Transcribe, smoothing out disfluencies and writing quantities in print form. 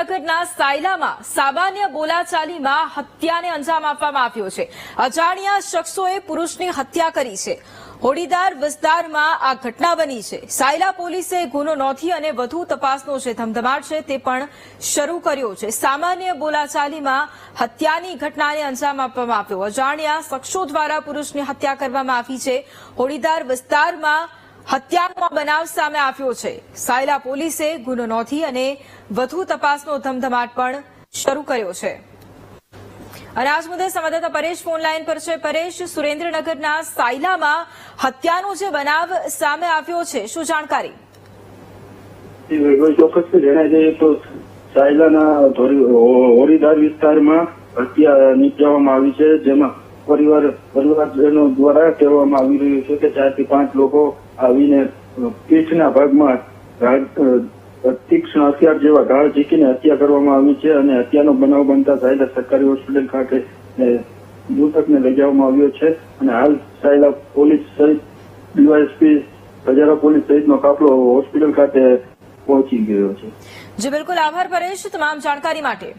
સુરેન્દ્રનગરના સાયલામાં સામાન્ય બોલાચાલીમાં હત્યાને અંજામ આપવામાં આવ્યો છે। અજાણ્યા શખ્સોએ પુરુષની હત્યા કરી છે। હોડીદાર વિસ્તારમાં આ ઘટના બની છે। સાયલા પોલીસે ગુનો નોંધી અને વધુ તપાસનો જે ધમધમાટ છે તે પણ શરૂ કર્યો છે। સામાન્ય બોલાચાલીમાં હત્યાની ઘટનાને અંજામ આપવામાં આવ્યો। અજાણ્યા શખ્સો દ્વારા પુરુષની હત્યા કરવામાં આવી છે। હોડીદાર વિસ્તારમાં હત્યાનો બનાવ સામે આવ્યો છે। સાયલા પોલીસે ગુનો નોંધી અને વધુ તપાસનો ધમધમાટ પણ શરૂ કર્યો છે। અને આજ મુદ્દે સંવાદદાતા પરેશ ફોન લાઈન પર છે। પરેશ, સુરેન્દ્રનગરના સાયલામાં હત્યાનો જે બનાવ સામે આવ્યો છે, શું જાણકારી? ચોક્કસ જણાવી દઈએ તો સાયલાના હોડીદાર વિસ્તારમાં હત્યા નિપજાવવામાં આવી છે, જેમાં પરિવારજનો દ્વારા કહેવામાં આવી રહ્યું છે કે 4 થી 5 લોકો આવીને પીઠના ભાગમાં તીક્ષ્ણ હથિયાર જેવા ઘા ઝીકીને હત્યા કરવામાં આવી છે અને હત્યાનો બનાવ બનતા સાયલા સરકારી હોસ્પિટલ ખાતે મૃતકને લઈ જવામાં આવ્યો છે અને હાલ સાયલા પોલીસ સહિત ડીવાયએસપી હજારા પોલીસ સહિતનો કાફલો હોસ્પિટલ ખાતે પહોંચી ગયો છે। જી બિલકુલ, આભાર પરેશ તમામ જાણકારી માટે।